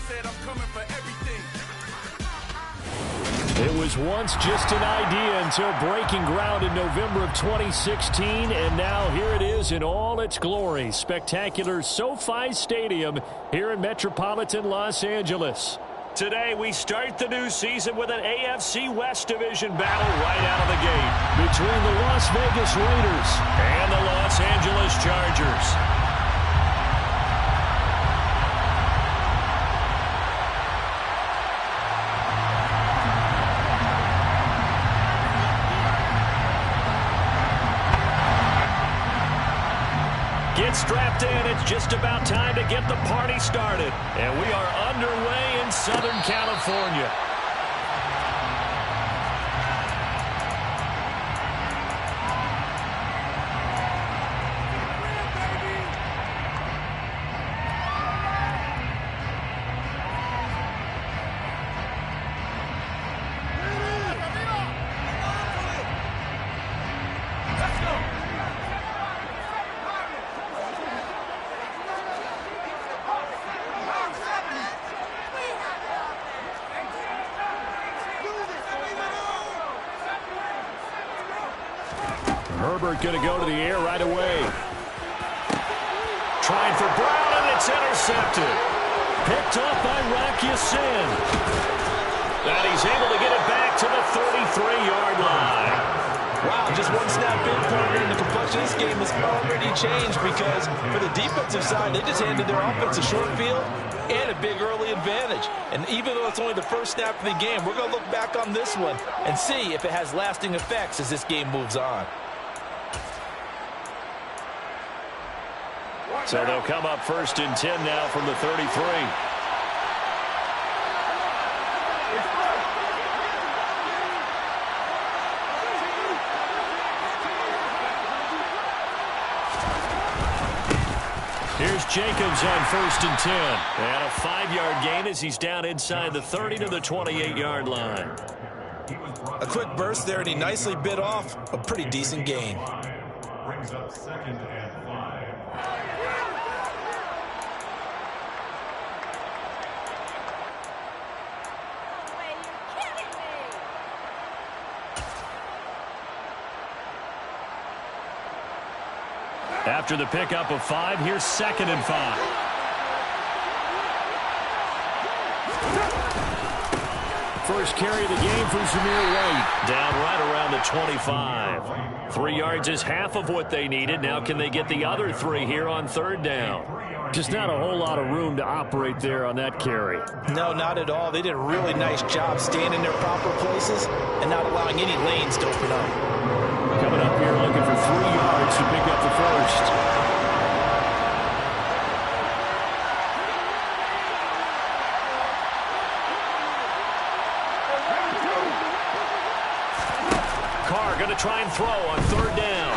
said I'm coming for everything. It was once just an idea until breaking ground in November of 2016, and now here it is in all its glory. Spectacular SoFi Stadium here in metropolitan Los Angeles. Today we start the new season with an AFC West Division battle right out of the gate between the Las Vegas Raiders and the Los Angeles Chargers. Get strapped in. It's just about time to get the party started. And we are underway in Southern California. Herbert going to go to the air right away. Trying for Brown, and it's intercepted. Picked off by Rock Ya-Sin. And he's able to get it back to the 33-yard line. Wow, just one snap in, partner, and the complexion of this game has already changed because for the defensive side, they just handed their offense a short field and a big early advantage. And even though it's only the first snap of the game, we're going to look back on this one and see if it has lasting effects as this game moves on. So they'll come up 1st and 10 now from the 33. Here's Jacobs on 1st and 10. And a 5-yard gain as he's down inside the 30 to the 28-yard line. A quick burst there, and he nicely bit off a pretty decent gain. Brings up 2nd and 5. After the pickup of 5, here's 2nd and 5. First carry of the game for Zamir White. Down right around the 25. 3 yards is half of what they needed. Now can they get the other 3 here on 3rd down? Just not a whole lot of room to operate there on that carry. No, not at all. They did a really nice job staying in their proper places and not allowing any lanes to open up. Coming up here looking for 3 yards to pick up the first. Carr going to try and throw on 3rd down.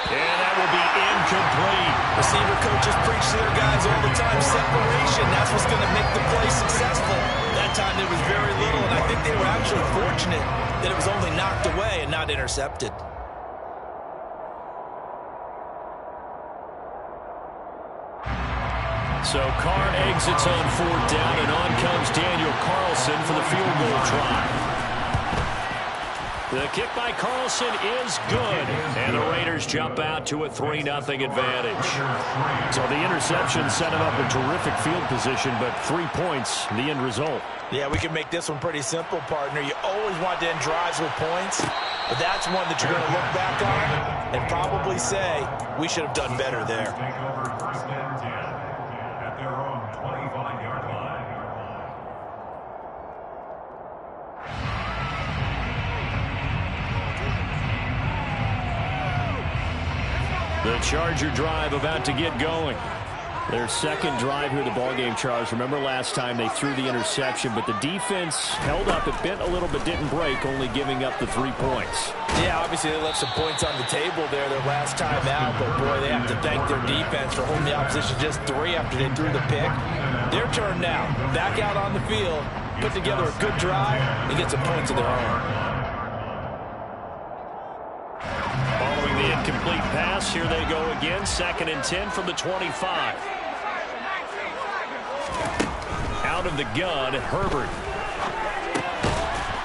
And that will be incomplete. Receiver coaches preach to their guys all the time. Separation, that's what's going to make the play successful. That time there was very little, and I think they were actually fortunate that it was only knocked away and not intercepted. So Carr exits on 4th down, and on comes Daniel Carlson for the field goal try. The kick by Carlson is good, and the Raiders jump out to a 3-0 advantage. So the interception set him up in terrific field position, but 3 points, the end result. Yeah, we can make this one pretty simple, partner. You always want to end drives with points, but that's one that you're going to look back on and probably say, we should have done better there. Take over 1st and 10 at their own 25-yard line. The Charger drive about to get going. Their second drive here, the ballgame, Charles. Remember last time they threw the interception, but the defense held up. It bent a little but didn't break, only giving up the 3 points. Yeah, obviously they left some points on the table there their last time out, but boy, they have to thank their defense for holding the opposition just 3 after they threw the pick. Their turn now. Back out on the field, put together a good drive, and get some points of their own. Following the incomplete pass, here they go again. 2nd and 10 from the 25. out of the gun, Herbert.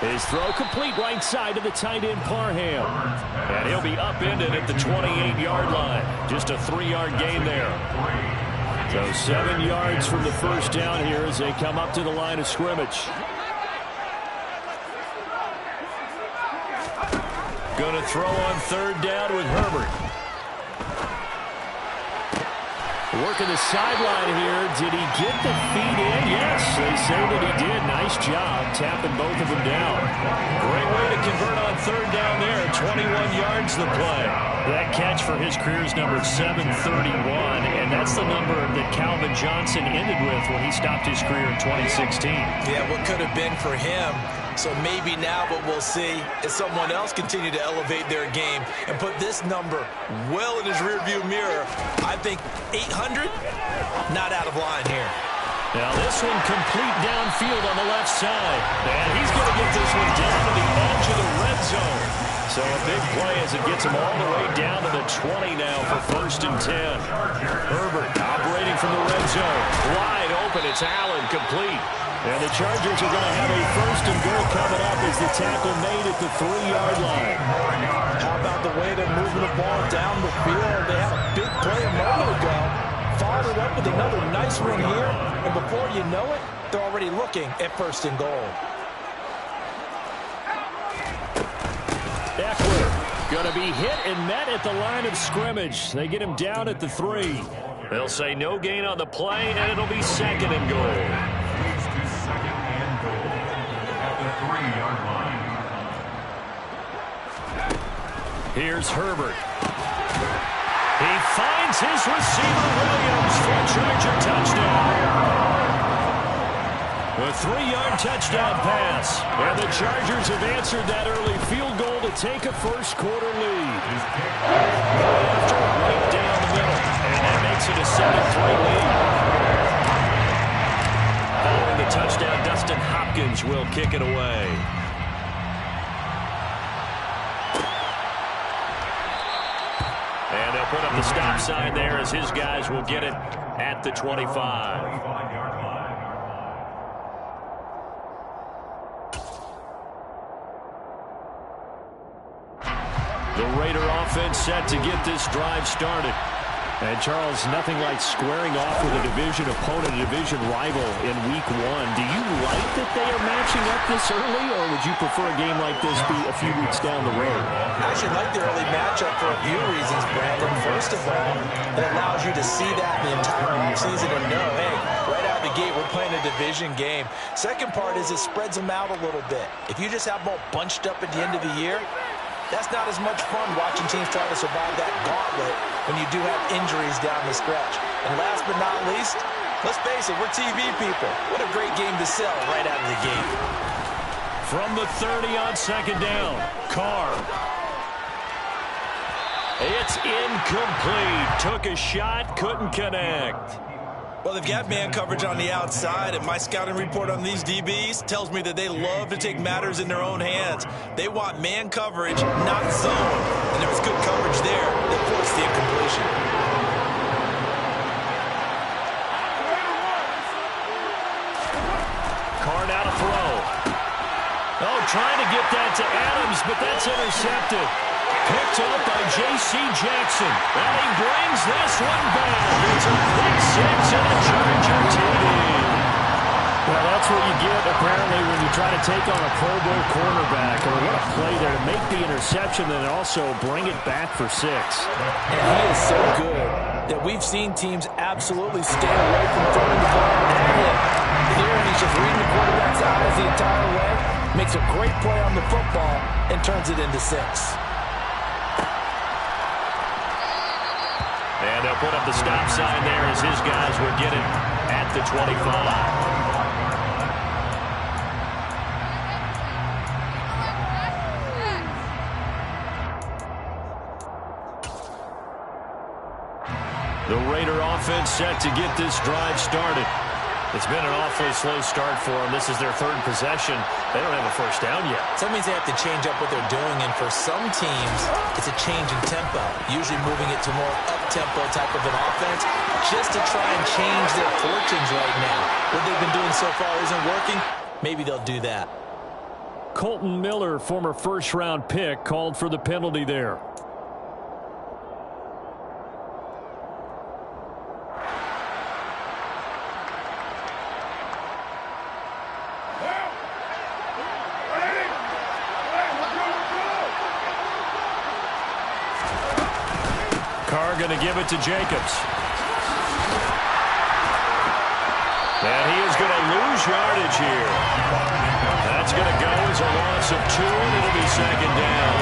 His throw complete right side to the tight end, Parham. And he'll be upended at the 28-yard line. Just a 3-yard gain there. So 7 yards from the first down here as they come up to the line of scrimmage. Going to throw on third down with Herbert. Working the sideline here. Did he get the feet in? Yes, they say that he did. Nice job tapping both of them down. Great way to convert on third down there. 21 yards the play. That catch for his career is number 731, and that's the number that Calvin Johnson ended with when he stopped his career in 2016. Yeah, what could have been for him. So maybe now what we'll see is someone else continue to elevate their game and put this number well in his rearview mirror. I think 800, not out of line here. Now this one complete downfield on the left side. And he's going to get this one down to the edge of the red zone. So a big play as it gets him all the way down to the 20 now for 1st and 10. Herbert operating from the red zone. Wide open. It's Allen complete. And the Chargers are going to have a 1st and goal coming up as the tackle made at the 3-yard line. How about the way they're moving the ball down the field? They had a big play a moment ago. Followed it up with another nice one here. And before you know it, they're already looking at 1st and goal. Eckler going to be hit and met at the line of scrimmage. They get him down at the 3. They'll say no gain on the play, and it'll be 2nd and goal. Moves to 2nd and goal at the 3-yard line. Here's Herbert. He finds his receiver, Williams, for a Charger touchdown. A 3-yard touchdown pass. And the Chargers have answered that early field goal to take a first-quarter lead. After right down the middle. And that makes it a 7-3 lead. Following the touchdown, Dustin Hopkins will kick it away. And they'll put up the stop sign there as his guys will get it at the 25. The Raider offense set to get this drive started. And, Charles, nothing like squaring off with a division opponent, a division rival in Week 1. Do you like that they are matching up this early, or would you prefer a game like this be a few weeks down the road? I actually like the early matchup for a few reasons, Brandon. First of all, it allows you to see that the entire offseason and know, hey, right out of the gate, we're playing a division game. Second part is it spreads them out a little bit. If you just have them all bunched up at the end of the year, that's not as much fun watching teams try to survive that gauntlet when you do have injuries down the stretch. And last but not least, let's face it, we're TV people. What a great game to sell right out of the gate. From the 30 on 2nd down, Carr. It's incomplete. Took a shot, couldn't connect. Well, they've got man coverage on the outside, and my scouting report on these DBs tells me that they love to take matters in their own hands. They want man coverage, not zone. And there was good coverage there that forced the incompletion. Carr now to throw. Oh, trying to get that to Adams, but that's intercepted. Picked up by J.C. Jackson. And he brings this one back. It's a pick six and a Charger TD. Well, that's what you get, apparently, when you try to take on a Pro Bowl cornerback. Or what a play there to make the interception and also bring it back for 6. And he is so good that we've seen teams absolutely stay away from throwing the ball at him. Here, and he's just reading the quarterback's eyes the entire way. Makes a great play on the football and turns it into 6. And they'll put up the stop sign there as his guys will get it at the 25. The Raider offense set to get this drive started. It's been an awfully slow start for them. This is their third possession. They don't have a first down yet. So that means they have to change up what they're doing, and for some teams, it's a change in tempo, usually moving it to more up-tempo type of an offense just to try and change their fortunes right now. What they've been doing so far isn't working. Maybe they'll do that. Colton Miller, former first-round pick, called for the penalty there. Carr going to give it to Jacobs. And he is going to lose yardage here. That's going to go as a loss of 2, and it'll be second down.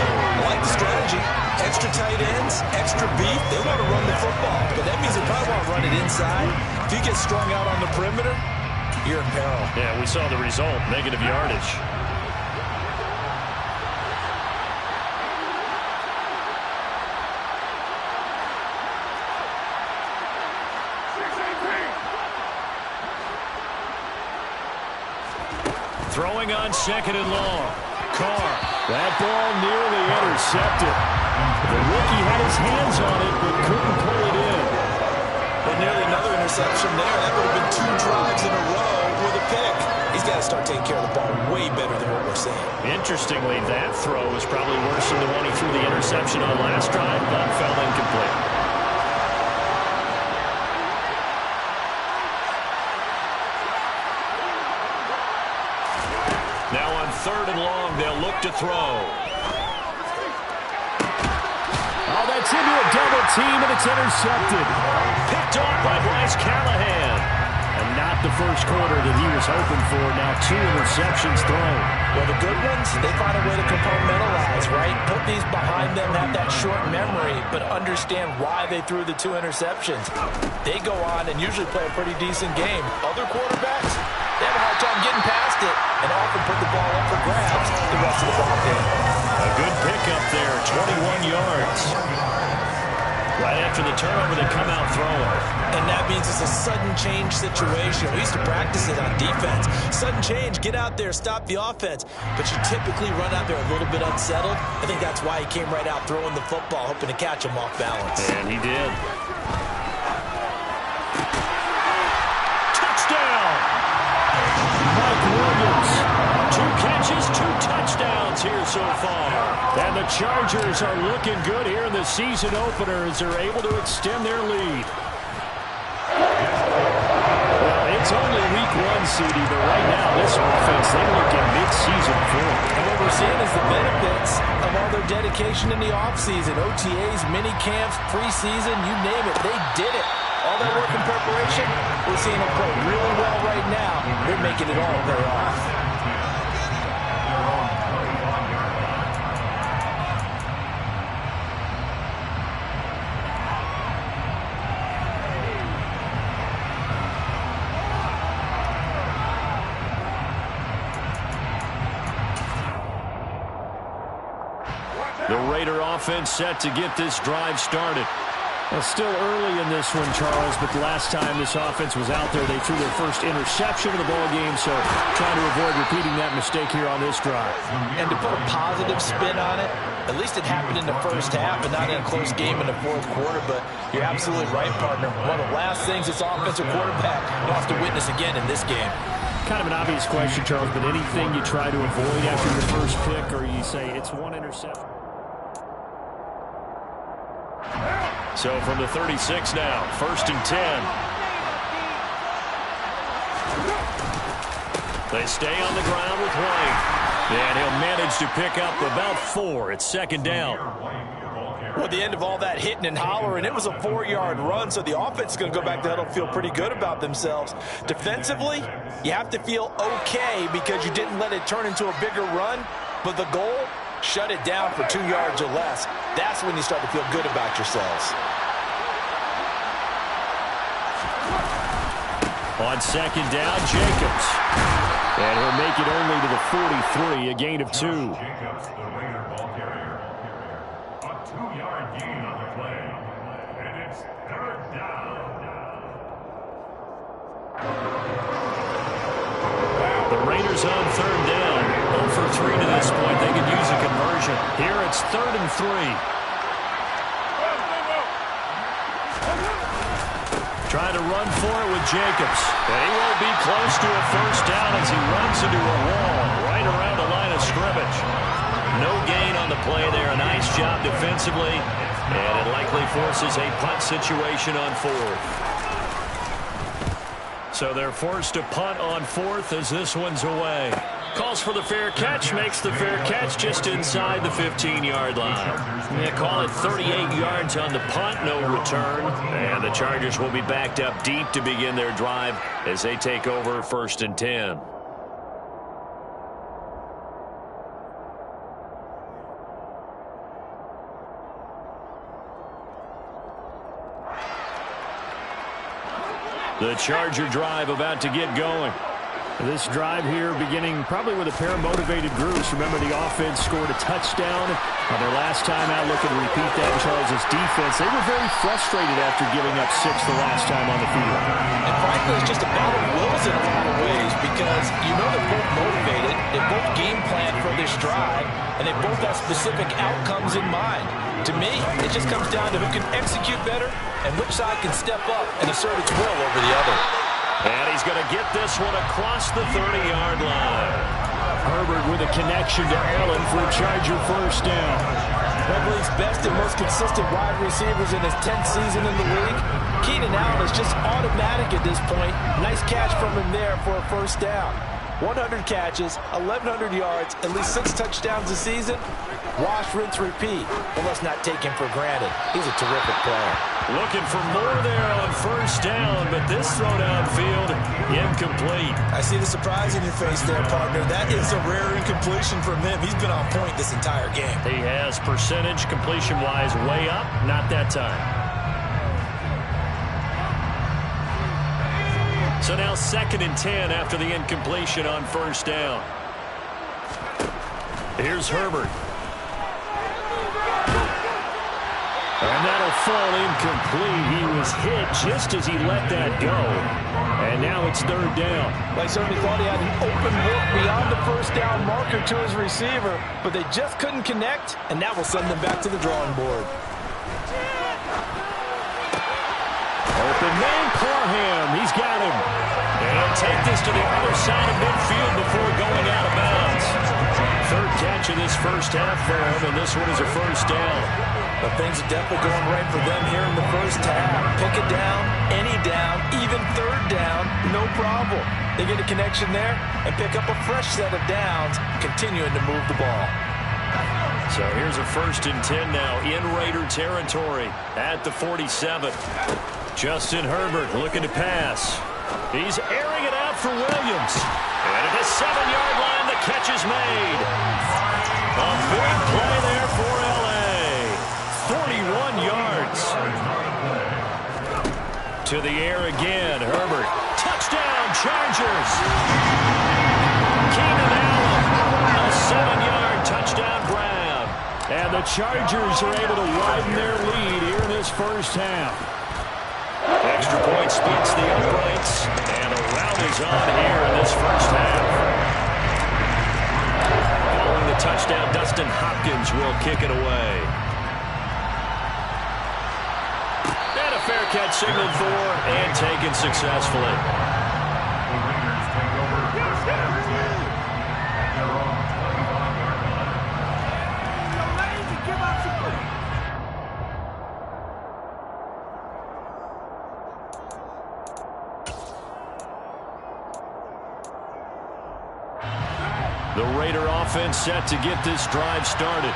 I like the strategy. Extra tight ends, extra beef. They want to run the football, but that means they probably want to run it inside. If you get strung out on the perimeter, you're in peril. Yeah, we saw the result, negative yardage. Throwing on second and long. Carr. That ball nearly intercepted. The rookie had his hands on it, but couldn't pull it in. But nearly another interception there. That would have been 2 drives in a row with a pick. He's got to start taking care of the ball way better than what we're seeing. Interestingly, that throw was probably worse than the one he threw the interception on last drive, but fell incomplete. Now on third and long, they'll look to throw. Oh, that's into a double team, and it's intercepted. Picked off by Bryce Callahan. And not the first quarter that he was hoping for. Now 2 interceptions thrown. Well, the good ones, they find a way to compartmentalize, right? Put these behind them, have that short memory, but understand why they threw the 2 interceptions. They go on and usually play a pretty decent game. Other quarterbacks, they have a hard time getting past it and often put the ball up for grabs the rest of the ball game. A good pickup there, 21 yards. Right after the turnover, they come out throwing. And that means it's a sudden change situation. We used to practice it on defense. Sudden change, get out there, stop the offense. But you typically run out there a little bit unsettled. I think that's why he came right out throwing the football, hoping to catch him off balance. And he did. Touchdown! Mike Williams. 2 catches, 2 touchdowns here so far. And the Chargers are looking good here in the season opener as they're able to extend their lead. Well, it's only week 1, CD, but right now this offense, they look in mid-season form. And what we're seeing is the benefits of all their dedication in the offseason. OTAs, mini camps, preseason, you name it, they did it. All that work in preparation, we're seeing them play really well right now. They're making it all pay off. The Raider offense set to get this drive started. Well, still early in this one, Charles, but the last time this offense was out there, they threw their first interception of the ball game, so trying to avoid repeating that mistake here on this drive. And to put a positive spin on it, at least it happened in the first half and not in a close game in the fourth quarter, but you're absolutely right, partner. One of the last things this offensive quarterback will have to witness again in this game. Kind of an obvious question, Charles, but anything you try to avoid after your first pick, or you say it's 1 interception? So from the 36 now, 1st and 10. They stay on the ground with White. And he'll manage to pick up about 4. It's 2nd down. Well, at the end of all that hitting and hollering, it was a 4-yard run, so the offense is going to go back to huddle, feel pretty good about themselves. Defensively, you have to feel okay because you didn't let it turn into a bigger run, but the goal, shut it down for 2 yards or less. That's when you start to feel good about yourselves. On 2nd down, Jacobs. And he'll make it only to the 43, a gain of 2. Jacobs, the Raider ball carrier. A 2-yard gain on the play. And it's 3rd down. Chargers on third down. 0 for 3 to this point. They could use a conversion. Here it's 3rd and 3. Trying to run for it with Jacobs. And he won't be close to a first down as he runs into a wall right around the line of scrimmage. No gain on the play there. A nice job defensively. And it likely forces a punt situation on 4th. So they're forced to punt on 4th as this one's away. Calls for the fair catch, makes the fair catch just inside the 15-yard line. They call it 38 yards on the punt, no return. And the Chargers will be backed up deep to begin their drive as they take over 1st and 10. The Charger drive about to get going. This drive here beginning probably with a pair of motivated groups. Remember, the offense scored a touchdown on their last time out. Looking to repeat that in Charles' defense. They were very frustrated after giving up 6 the last time on the field. And frankly, it's just a battle of wills in a lot of ways because you know they're both motivated. They both game plan for this drive, and they both have specific outcomes in mind. To me, it just comes down to who can execute better and which side can step up and assert its will over the other. And he's going to get this one across the 30-yard line. Herbert with a connection to Allen for a Charger first down. One of the league's best and most consistent wide receivers in his 10th season in the league. Keenan Allen is just automatic at this point. Nice catch from him there for a first down. 100 catches, 1,100 yards, at least 6 touchdowns a season. Wash, rinse, repeat. But let's not take him for granted. He's a terrific player. Looking for more there on first down, but this throw downfield incomplete. I see the surprise in your face there, partner. That is a rare incompletion from him. He's been on point this entire game. He has percentage completion-wise way up, not that time. So now 2nd and 10 after the incompletion on first down. Here's Herbert. And that'll fall incomplete. He was hit just as he let that go. And now it's 3rd down. They certainly thought he had an open look beyond the first down marker to his receiver, but they just couldn't connect, and that will send them back to the drawing board. Open man, Parham. He's got him. And he'll take this to the other side of midfield before going out of bounds. 3rd catch of this first half for him, and this one is a first down. But things are definitely going right for them here in the first half. Pick it down, any down, even 3rd down, no problem. They get a connection there and pick up a fresh set of downs, continuing to move the ball. So here's a 1st and 10 now in Raider territory at the 47. Justin Herbert looking to pass. He's airing it out for Williams. And at the 7-yard line, the catch is made. A big play there for L.A. 41 yards. To the air again, Herbert. Touchdown, Chargers. Keenan Allen, a 7-yard touchdown grab. And the Chargers are able to widen their lead here in this first half. Extra point splits the uprights, and a rout is on here in this first half. Following the touchdown, Dustin Hopkins will kick it away. And a fair catch signaled for and taken successfully. The Raider offense set to get this drive started.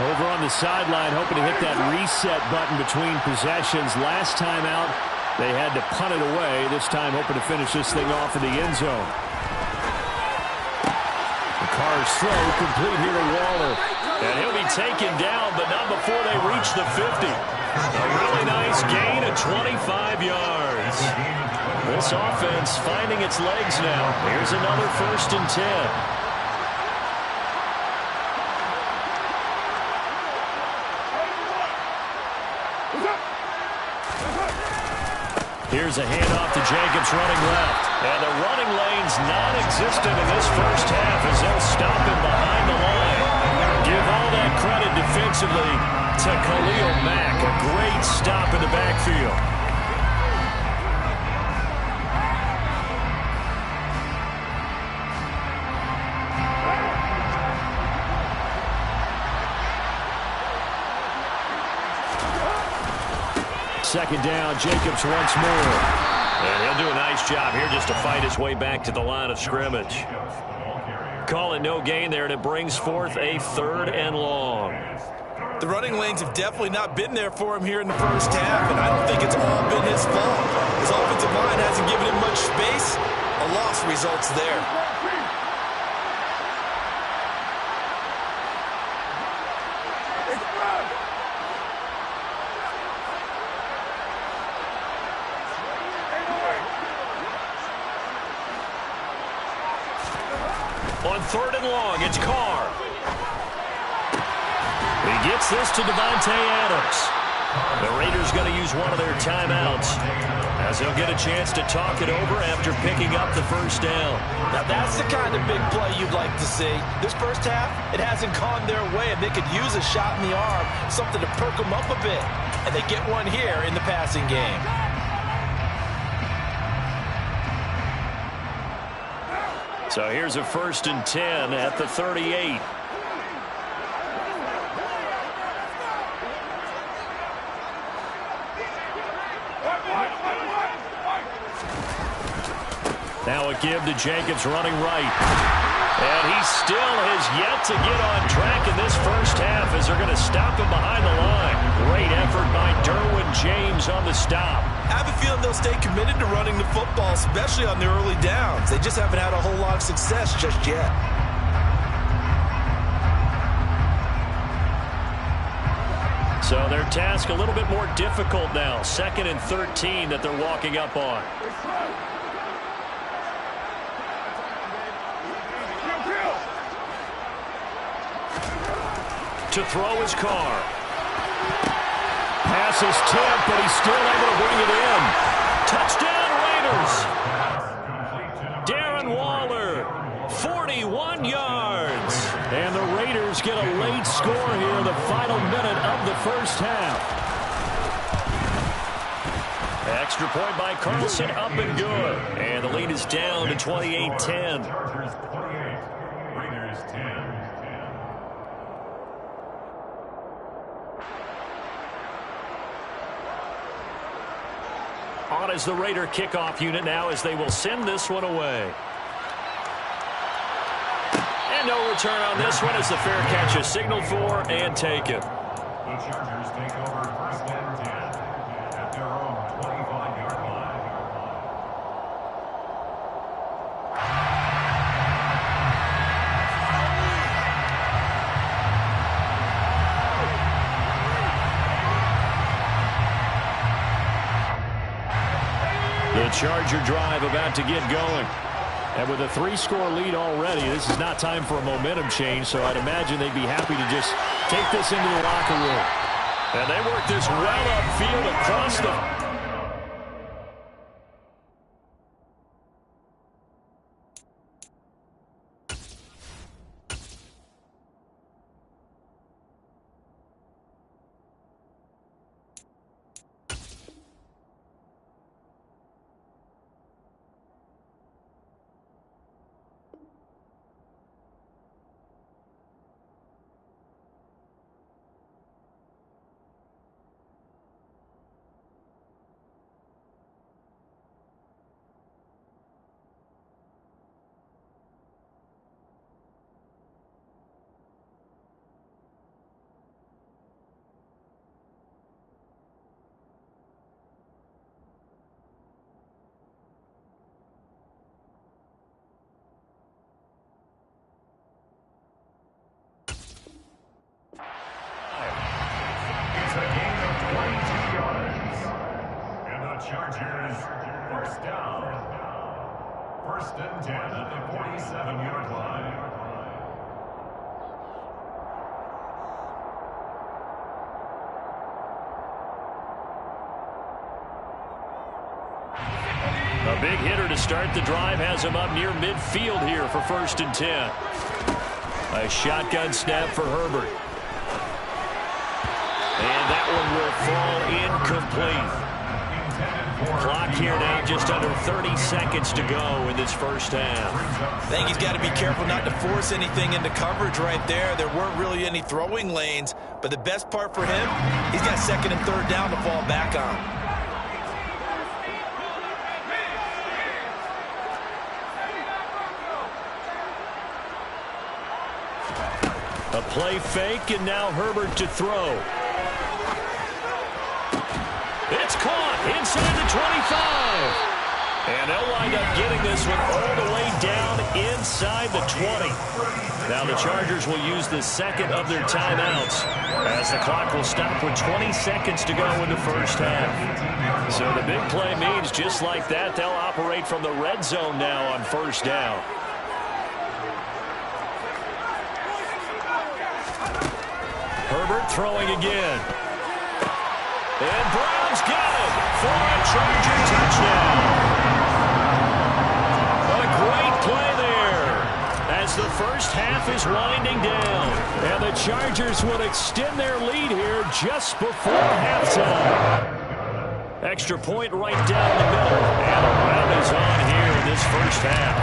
Over on the sideline, hoping to hit that reset button between possessions. Last time out, they had to punt it away. This time, hoping to finish this thing off in the end zone. The Carr's throw complete here to Waller. And he'll be taken down, but not before they reach the 50. A really nice gain of 25 yards. This offense finding its legs now. Here's another 1st and 10. Here's a handoff to Jacobs running left. And the running lane's non-existent in this first half as they'll stop him behind the line. Give all that credit defensively to Khalil Mack. A great stop in the backfield. Second down, Jacobs once more. And he'll do a nice job here just to fight his way back to the line of scrimmage. Call it no gain there, and it brings forth a 3rd and long. The running lanes have definitely not been there for him here in the first half, and I don't think it's all been his fault. His offensive line hasn't given him much space. A loss results there. On 3rd and long, it's Carr. He gets this to Davante Adams. The Raiders going to use one of their timeouts as they'll get a chance to talk it over after picking up the first down. Now that's the kind of big play you'd like to see. This first half, it hasn't gone their way, and they could use a shot in the arm, something to perk them up a bit. And they get one here in the passing game. So here's a 1st and 10 at the 38. Now a give to Jacobs running right. And he still has yet to get on track in this first half as they're going to stop him behind the line. Great effort by Derwin James on the stop. I have a feeling they'll stay committed to running the football, especially on their early downs. They just haven't had a whole lot of success just yet. So their task a little bit more difficult now. 2nd and 13 that they're walking up on. To throw his Carr. Pass is tipped, but he's still able to bring it in. Touchdown Raiders. Darren Waller, 41 yards. And the Raiders get a late score here in the final minute of the first half. Extra point by Carlson, up and good. And the lead is down to 28-10. Chargers 28, Raiders 10. On is the Raider kickoff unit now as they will send this one away. And no return on this one as the fair catch is signaled for and taken. The Chargers take over 1st and 10 at their own 25-yard line. The Charger drive about to get going. And with a 3-score lead already, this is not time for a momentum change, so I'd imagine they'd be happy to just take this into the locker room. And they work this well upfield across the... Chargers, 1st down. 1st and 10 at the 47-yard line. A big hitter to start the drive has him up near midfield here for 1st and 10. A shotgun snap for Herbert. And that one will fall incomplete. Clock here now, just under 30 seconds to go in this first half. I think he's got to be careful not to force anything into coverage right there. There weren't really any throwing lanes, but the best part for him, he's got 2nd and 3rd down to fall back on. A play fake, and now Herbert to throw. It's caught inside the 25. And they'll wind up getting this one all the way down inside the 20. Now the Chargers will use the 2nd of their timeouts as the clock will stop with 20 seconds to go in the first half. So the big play means just like that, they'll operate from the red zone now on 1st down. Herbert throwing again. And Brown's got it for a Charger touchdown. A great play there as the first half is winding down. And the Chargers will extend their lead here just before halftime. Extra point right down the middle. And a round is on here in this first half.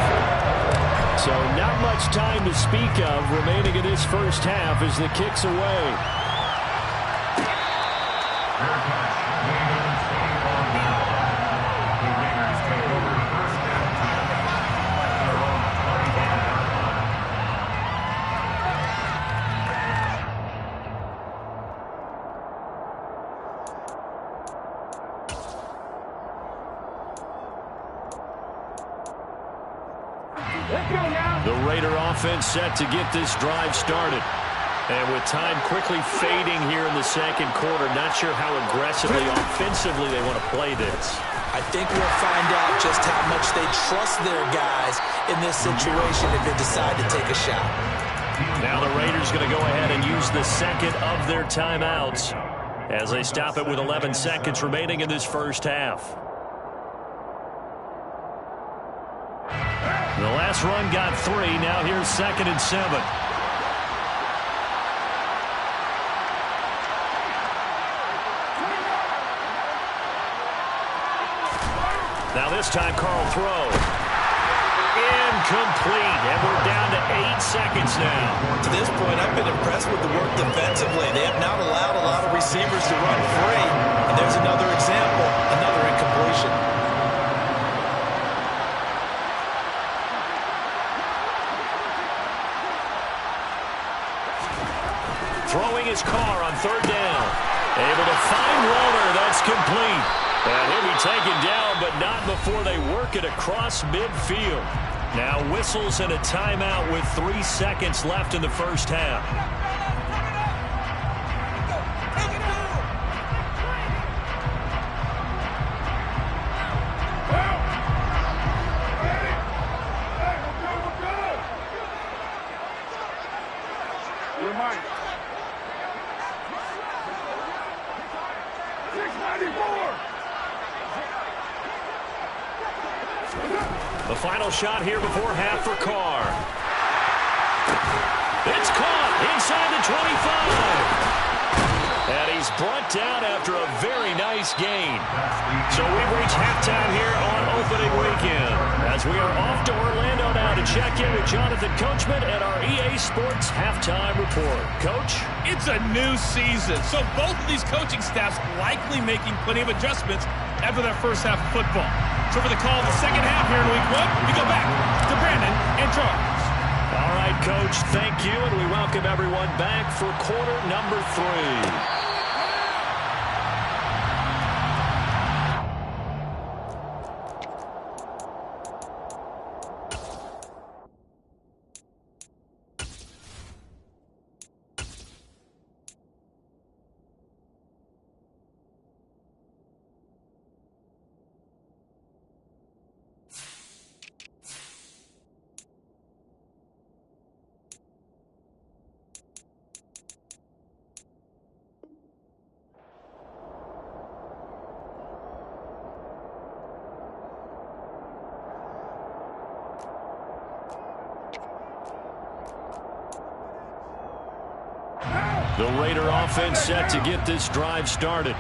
So not much time to speak of remaining in this first half as the kick's away. The Raider offense set to get this drive started. And with time quickly fading here in the 2nd quarter, not sure how aggressively, offensively they want to play this. I think we'll find out just how much they trust their guys in this situation if they decide to take a shot. Now the Raiders going to go ahead and use the 2nd of their timeouts as they stop it with 11 seconds remaining in this first half. The last run got 3. Now here's 2nd and 7. Now this time Carl throw. Incomplete. And we're down to 8 seconds now. To this point, I've been impressed with the work defensively. They have not allowed a lot of receivers to run free. And there's another example, another incompletion. Throwing his car on 3rd down. Able to find Waller. That's complete. And he'll be taken down, but not before they work it across midfield. Now whistles and a timeout with 3 seconds left in the first half. The final shot here before half for Carr. It's caught inside the 25. And he's brought down after a very nice gain. So we've reached halftime here on opening weekend. As we are off to Orlando now to check in with Jonathan Coachman at our EA Sports Halftime Report. Coach? It's a new season, so both of these coaching staffs likely making plenty of adjustments after that first half of football. So for the call of the second half here in week 1, we go back to Brandon and Charles. All right, Coach, thank you, and we welcome everyone back for quarter number 3. The Raider offense set to get this drive started.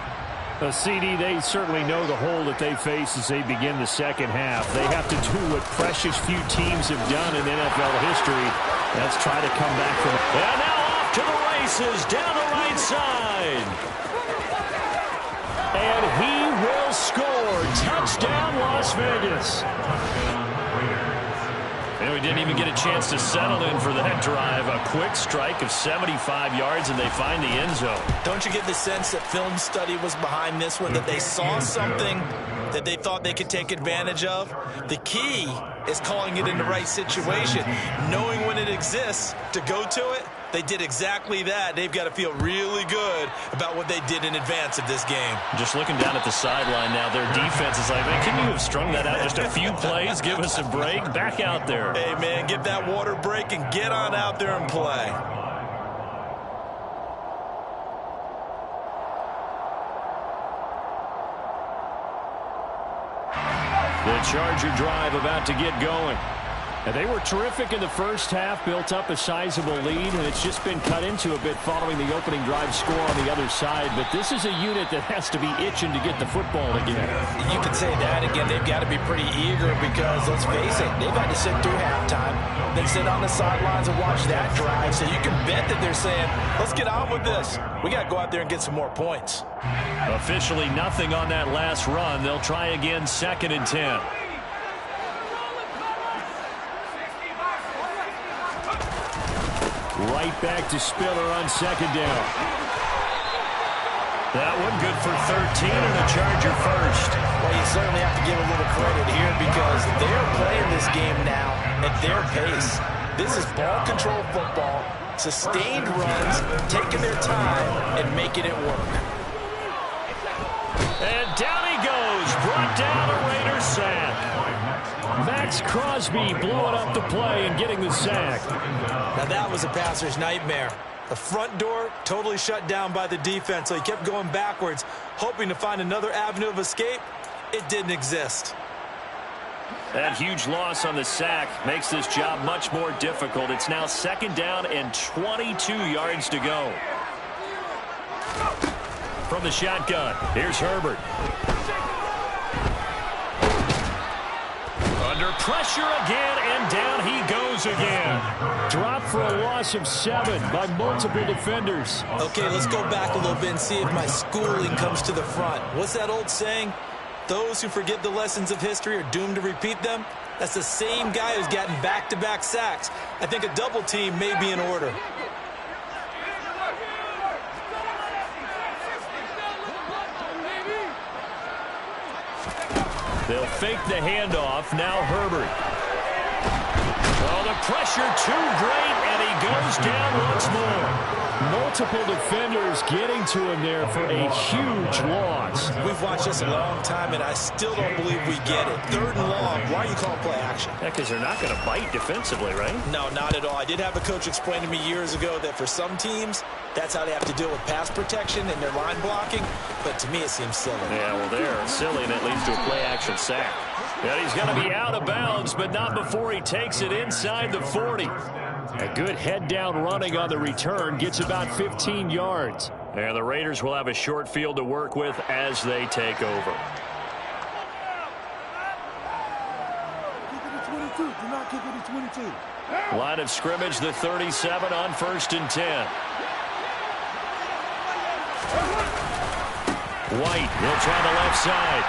CD, they certainly know the hole that they face as they begin the second half. They have to do what precious few teams have done in NFL history. Let's try to come back from it. And now off to the races down the right side. And he will score. Touchdown, Las Vegas. And we didn't even get a chance to settle in for that drive. A quick strike of 75 yards, and they find the end zone. Don't you get the sense that film study was behind this one, that they saw something that they thought they could take advantage of? The key is calling it in the right situation, knowing when it exists to go to it. They did exactly that. They've got to feel really good about what they did in advance of this game. Just looking down at the sideline now, their defense is like, man, can you have strung that out just a few plays? Give us a break. Back out there. Hey, man, get that water break and get on out there and play. The Charger drive about to get going. And they were terrific in the first half, built up a sizable lead, and it's just been cut into a bit following the opening drive score on the other side. But this is a unit that has to be itching to get the football again. You could say that again. They've got to be pretty eager because, let's face it, they've had to sit through halftime, then sit on the sidelines and watch that drive. So you can bet that they're saying, let's get on with this. We got to go out there and get some more points. Officially nothing on that last run. They'll try again, 2nd and 10. Right back to Spiller on 2nd down. That one good for 13 and a Charger first. Well, you certainly have to give a little credit here because they're playing this game now at their pace. This is ball control football, sustained runs, taking their time and making it work. And down he goes, brought down a Raider sack. Max Crosby blowing up the play and getting the sack. Now that was a passer's nightmare. The front door totally shut down by the defense, so he kept going backwards, hoping to find another avenue of escape. It didn't exist. That huge loss on the sack makes this job much more difficult. It's now 2nd down and 22 yards to go. From the shotgun, here's Herbert. Under pressure again, and down he goes again. Dropped for a loss of 7 by multiple defenders. Okay, let's go back a little bit and see if my schooling comes to the front. What's that old saying? Those who forget the lessons of history are doomed to repeat them. That's the same guy who's gotten back-to-back sacks. I think a double team may be in order. They'll fake the handoff. Now Herbert. Oh, the pressure too great, and he goes down once more. Multiple defenders getting to him there for a huge loss. We've watched this a long time, and I still don't believe we get it. 3rd and long. Why are you calling play action? Yeah, because they're not going to bite defensively, right? No, not at all. I did have a coach explain to me years ago that for some teams, that's how they have to deal with pass protection and their line blocking. But to me, it seems silly. Yeah, well, they're silly, and it leads to a play-action sack. And he's going to be out of bounds, but not before he takes it inside the 40. A good head-down running on the return gets about 15 yards. And the Raiders will have a short field to work with as they take over. Line of scrimmage, the 37 on 1st and 10. White will try the left side.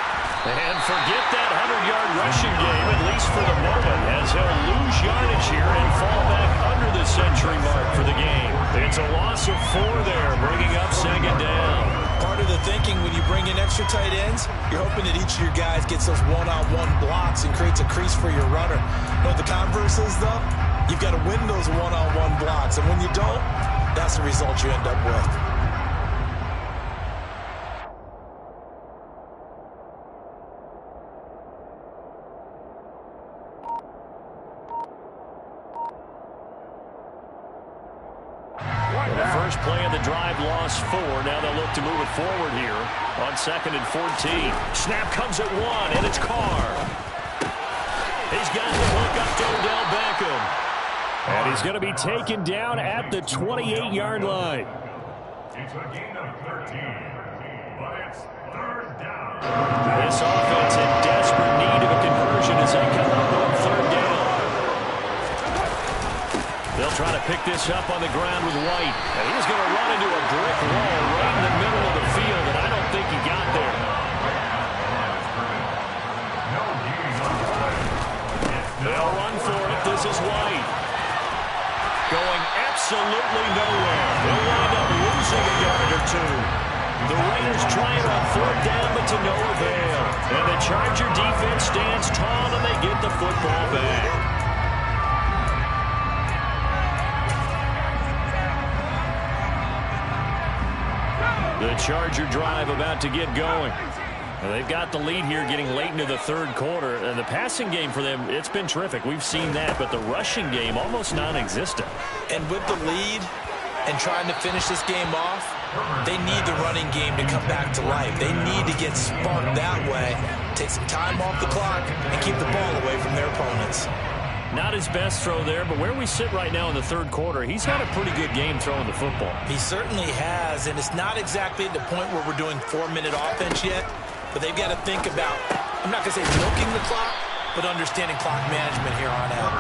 And forget that 100-yard rushing game, at least for the moment, as he'll lose yardage here and fall back under the century mark for the game. It's a loss of 4 there, bringing up 2nd down. Part of the thinking when you bring in extra tight ends, you're hoping that each of your guys gets those one-on-one blocks and creates a crease for your runner. You know what the converse is, though? You've got to win those one-on-one blocks, and when you don't, that's the result you end up with. The first play of the drive lost 4. Now they'll look to move it forward here on 2nd and 14. Snap comes at 1, and it's Carr. He's got the look up to Odell Beckham. And he's going to be taken down at the 28-yard line. It's a gain of 13, but it's third down. This offense in desperate need of a conversion as they come up on third down. They'll try to pick this up on the ground with White. And he's going to run into a brick wall right in the middle of the field, and I don't think he got there. They'll run for it. This is White. Going absolutely nowhere. They'll wind up losing a yard or two. The Raiders trying on fourth down, but to no avail. And the Charger defense stands tall, and they get the football back. The Charger drive about to get going. Well, they've got the lead here getting late into the third quarter. And the passing game for them, it's been terrific. We've seen that, but the rushing game almost non-existent. And with the lead and trying to finish this game off, they need the running game to come back to life. They need to get sparked that way, take some time off the clock, and keep the ball away from their opponents. Not his best throw there, but where we sit right now in the third quarter, he's had a pretty good game throwing the football. He certainly has, and it's not exactly at the point where we're doing 4-minute offense yet, but they've got to think about, I'm not going to say milking the clock, but understanding clock management here on out.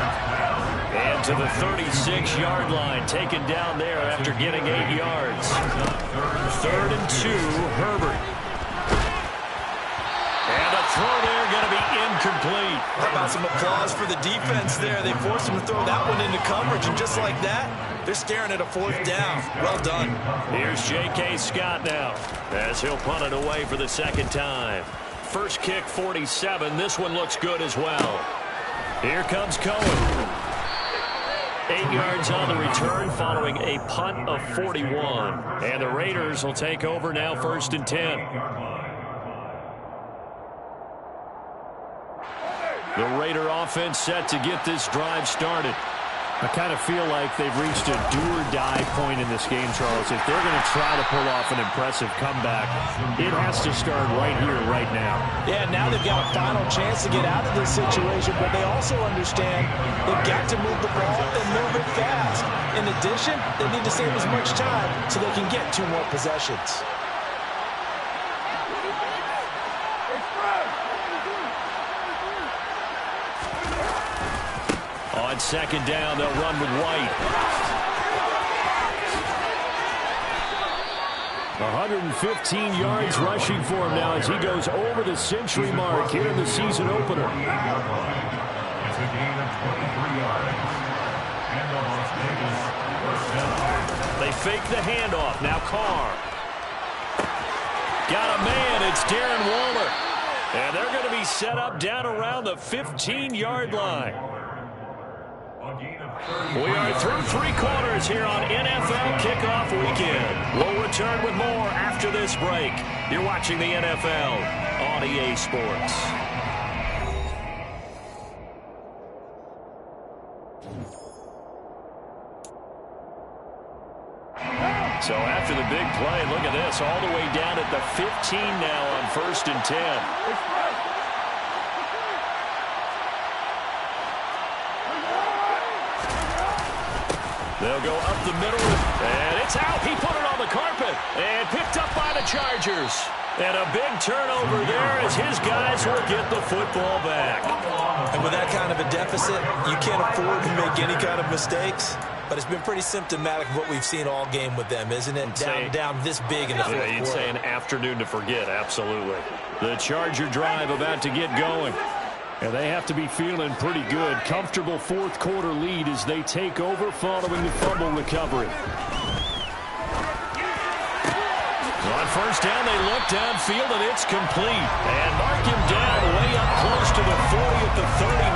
And to the 36-yard line, taken down there after getting 8 yards. 3rd and 2, Herbert. And a throw there going to be incomplete. How about some applause for the defense there? They forced him to throw that one into coverage, and just like that, they're staring at a 4th down. Well done. Here's J.K. Scott now as he'll punt it away for the second time. First kick, 47. This one looks good as well. Here comes Cohen. 8 yards on the return following a punt of 41. And the Raiders will take over now 1st and 10. The Raider offense set to get this drive started. I kind of feel like they've reached a do-or-die point in this game, Charles. If they're going to try to pull off an impressive comeback, it has to start right here, right now. Yeah, now they've got a final chance to get out of this situation, but they also understand they've got to move the ball and move it fast. In addition, they need to save as much time so they can get 2 more possessions. On second down, they'll run with White. 115 yards rushing for him now as he goes over the century mark here in the season opener. It's a gain of 23 yards. And the Las Vegas first down. They fake the handoff. Now Carr. Got a man. It's Darren Waller. And they're going to be set up down around the 15-yard line. We are through 3 quarters here on NFL Kickoff Weekend. We'll return with more after this break. You're watching the NFL on EA Sports. So after the big play, look at this, all the way down at the 15 now on 1st and 10. They'll go up the middle, and it's out. He put it on the carpet, and picked up by the Chargers. And a big turnover there as his guys will get the football back. And with that kind of a deficit, you can't afford to make any kind of mistakes. But it's been pretty symptomatic of what we've seen all game with them, isn't it? Down this big in the fourth quarter. You'd say an afternoon to forget, absolutely. The Charger drive about to get going. And they have to be feeling pretty good. Comfortable fourth quarter lead as they take over following the fumble recovery. On first down, they look downfield, and it's complete. And mark him down way up close to the 40 at the 39.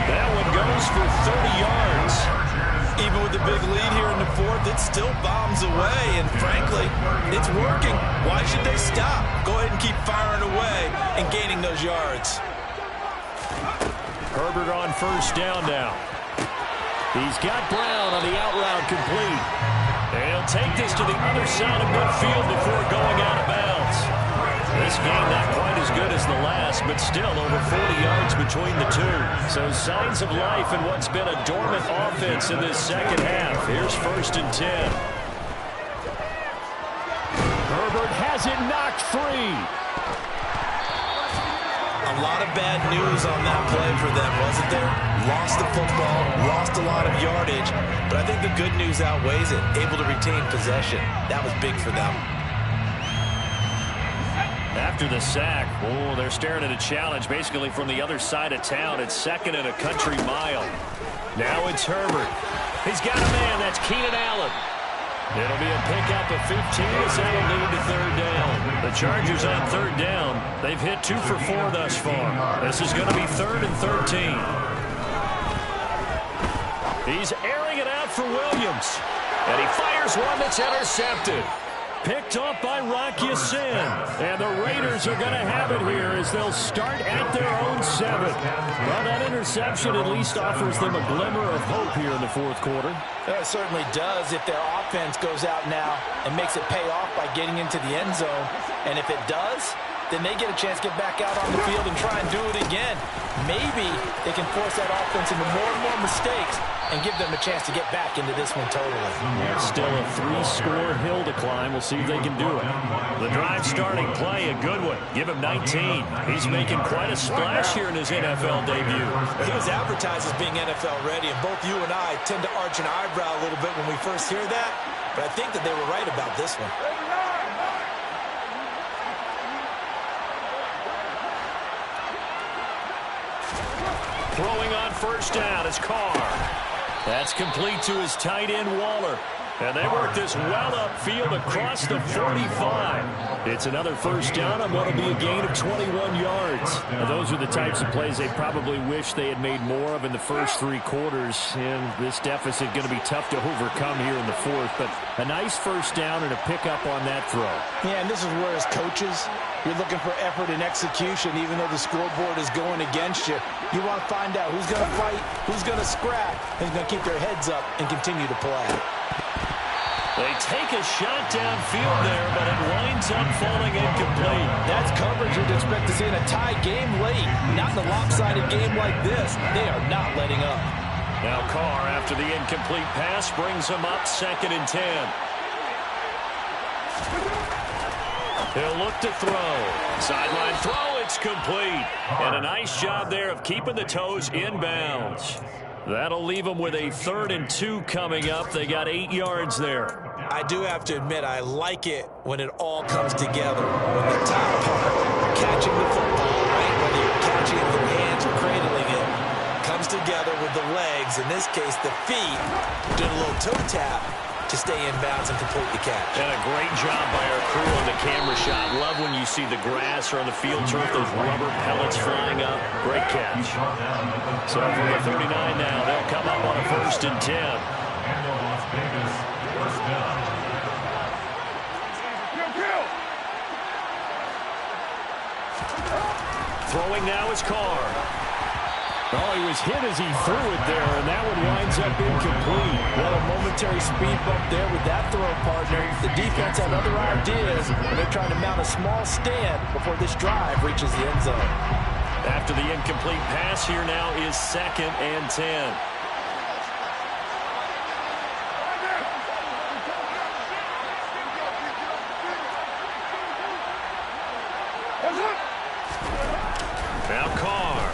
That one goes for 30 yards. Even with the big lead here in the fourth, it still bombs away. And frankly, it's working. Why should they stop? Go ahead and keep firing away and gaining those yards. Herbert on first down now. He's got Brown on the out route complete. And he'll take this to the other side of midfield before going out of bounds. This game not quite as good as the last, but still over 40 yards between the two. So signs of life in what's been a dormant offense in this second half. Here's 1st and 10. three. A lot of bad news on that play for them, wasn't there? Lost the football, lost a lot of yardage, but I think the good news outweighs it. Able to retain possession. That was big for them. After the sack, oh, they're staring at a challenge basically from the other side of town. It's 2nd and a country mile. Now it's Herbert. He's got a man. That's Keenan Allen. It'll be a pickup of 15 as that'll lead to 3rd down. The Chargers on 3rd down. They've hit 2 for 4 thus far. This is going to be 3rd and 13. He's airing it out for Williams. And he fires one that's intercepted. Picked off by Rock Ya-Sin. And the Raiders are going to have it here as they'll start at their own 7. Well, that interception at least offers them a glimmer of hope here in the 4th quarter. It certainly does if their offense goes out now and makes it pay off by getting into the end zone. And if it does, then they get a chance to get back out on the field and try and do it again. Maybe they can force that offense into more and more mistakes and give them a chance to get back into this one totally. Yeah, still a 3-score hill to climb. We'll see if they can do it. The drive starting play, a good one. Give him 19. He's making quite a splash here in his NFL debut. He was advertised as being NFL ready, and both you and I tend to arch an eyebrow a little bit when we first hear that, but I think that they were right about this one. Throwing on 1st down is Carr. That's complete to his tight end, Waller. And they work this well upfield across the 45. It's another 1st down on what will be a gain of 21 yards. Now, those are the types of plays they probably wish they had made more of in the first 3 quarters. And this deficit going to be tough to overcome here in the 4th. But a nice 1st down and a pickup on that throw. Yeah, and this is where as coaches, you're looking for effort and execution, even though the scoreboard is going against you. You want to find out who's going to fight, who's going to scrap, and who's going to keep their heads up and continue to play. They take a shot downfield there, but it winds up falling incomplete. That's coverage you'd expect to see in a tie game late. Not in a lopsided game like this. They are not letting up. Now Carr, after the incomplete pass, brings him up 2nd and 10. He'll look to throw. Sideline throw, it's complete. And a nice job there of keeping the toes in bounds. That'll leave them with a 3rd and 2 coming up. They got 8 yards there. I do have to admit, I like it when it all comes together. When the top part, catching the football, right, whether you're catching it with the hands or cradling it, comes together with the legs, in this case the feet, doing a little toe tap to stay in bounds and complete the catch. And a great job by our crew on the camera shot. Love when you see the grass or on the field turf, those rubber pellets flying up. Great catch. So from the 39 now, they'll come up on a 1st and 10. And the Las Vegas 1st down. Throwing now is Carr. Oh, he was hit as he threw it there, and that one winds up incomplete. Well, a momentary speed bump there with that throw, partner. The defense had other ideas, and they're trying to mount a small stand before this drive reaches the end zone. After the incomplete pass, here now is 2nd and 10. Now Carr.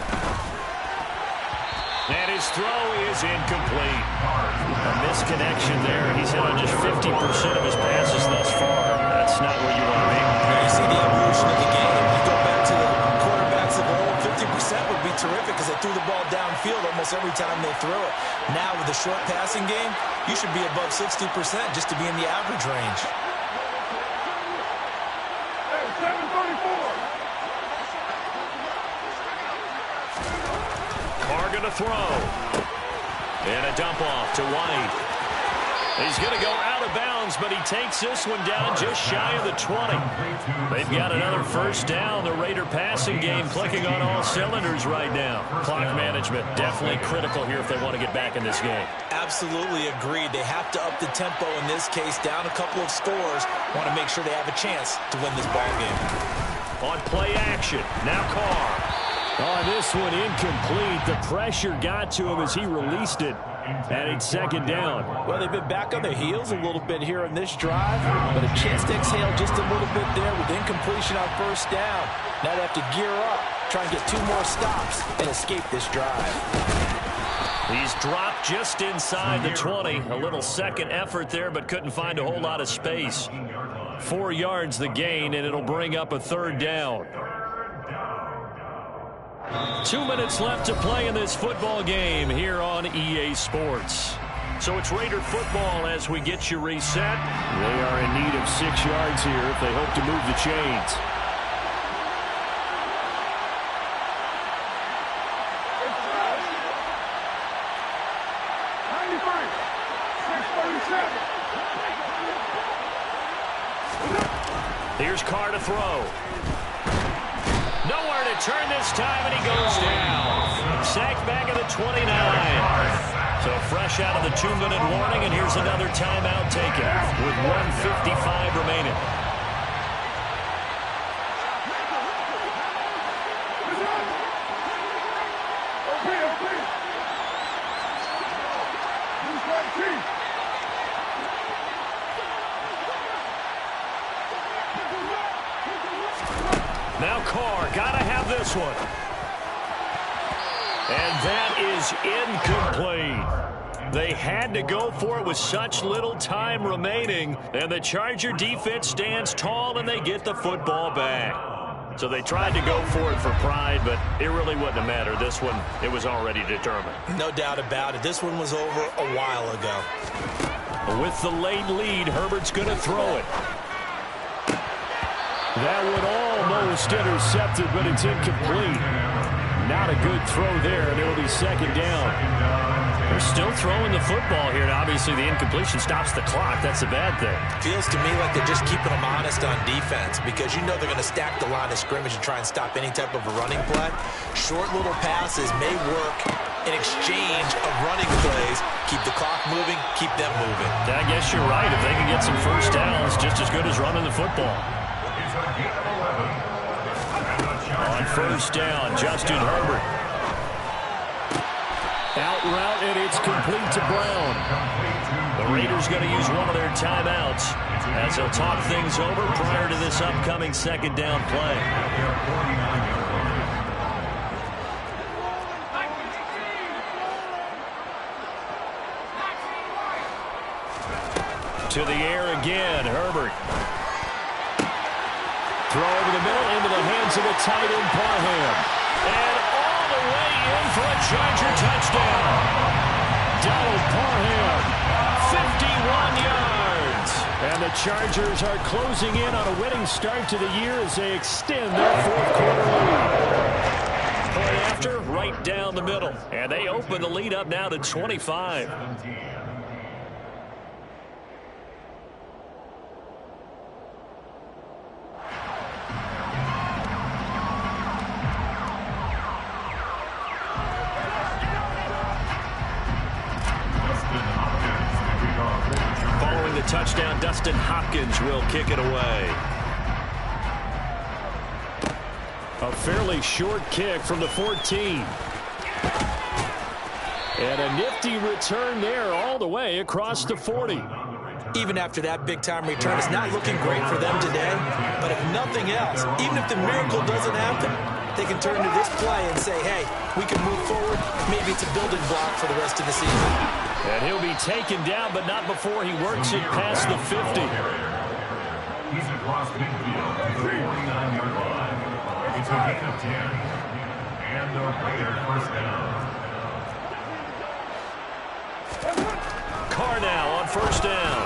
And his throw is incomplete. A misconnection there. He's hit on just 50% of his passes thus far. That's not where you want to be. Now you see the evolution of the game. You go back to the quarterbacks of old, 50% would be terrific because they threw the ball downfield almost every time they threw it. Now with the short passing game, you should be above 60% just to be in the average range. Carr going to throw. And a dump off to White. He's going to go out of bounds, but he takes this one down just shy of the 20. They've got another 1st down. The Raider passing game clicking on all cylinders right now. Clock management definitely critical here if they want to get back in this game. Absolutely agreed. They have to up the tempo in this case, down a couple of scores. Want to make sure they have a chance to win this ball game. On play action, now Carr. Oh, this one incomplete. The pressure got to him as he released it. And it's second down. Well, they've been back on their heels a little bit here in this drive, but a chance to exhale just a little bit there with incompletion on first down. Now they have to gear up, try and get 2 more stops, and escape this drive. He's dropped just inside the 20. A little second effort there, but couldn't find a whole lot of space. 4 yards the gain, and it'll bring up a third down. 2 minutes left to play in this football game here on EA Sports. So it's Raider football as we get you reset. They are in need of 6 yards here if they hope to move the chains. Here's Carr to throw. Nowhere to turn this time, and he goes down. Sacked back at the 29. So fresh out of the 2-minute warning, and here's another timeout taken with 1:55 remaining. Now Carr, gotta have this one. And that is incomplete. They had to go for it with such little time remaining. And the Charger defense stands tall, and they get the football back. So they tried to go for it for pride, but it really wouldn't have mattered. This one, it was already determined. No doubt about it. This one was over a while ago. With the late lead, Herbert's going to throw it. That would almost intercepted, but it's incomplete. Not a good throw there, and it'll be second down. They're still throwing the football here, and obviously the incompletion stops the clock. That's a bad thing. Feels to me like they're just keeping them honest on defense because you know they're going to stack the line of scrimmage and try and stop any type of a running play. Short little passes may work in exchange of running plays. Keep the clock moving, keep them moving. I guess you're right. If they can get some first downs, just as good as running the football. On first down, Justin Herbert. Out route, and it's complete to Brown. The Raiders going to use one of their timeouts as they'll talk things over prior to this upcoming second down play. To the air again, Herbert. Throw over the middle into the hands of the tight end, Parham. And all the way in for a Charger touchdown. Donald Parham, 51 yards. And the Chargers are closing in on a winning start to the year as they extend their fourth-quarter lead. Play after, right down the middle. And they open the lead up now to 25. Touchdown, Dustin Hopkins will kick it away. A fairly short kick from the 14. And a nifty return there all the way across the 40. Even after that big-time return, it's not looking great for them today. But if nothing else, even if the miracle doesn't happen, they can turn to this play and say, hey, we can move forward. Maybe it's a building block for the rest of the season. And he'll be taken down, but not before he works it past the 50. He's across midfield to the 49-yard line. It's a gain of 10. And the Raider first down. Carr now on first down.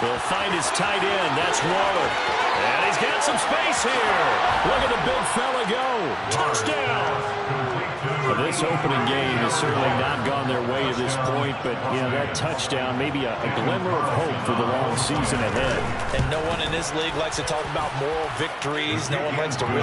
He'll find his tight end. That's Waller. And he's got some space here. Look at the big fella go. Touchdown. Well, this opening game has certainly not gone their way to this point, but, you know, that touchdown, maybe a glimmer of hope for the long season ahead. And no one in this league likes to talk about moral victories. No one likes to really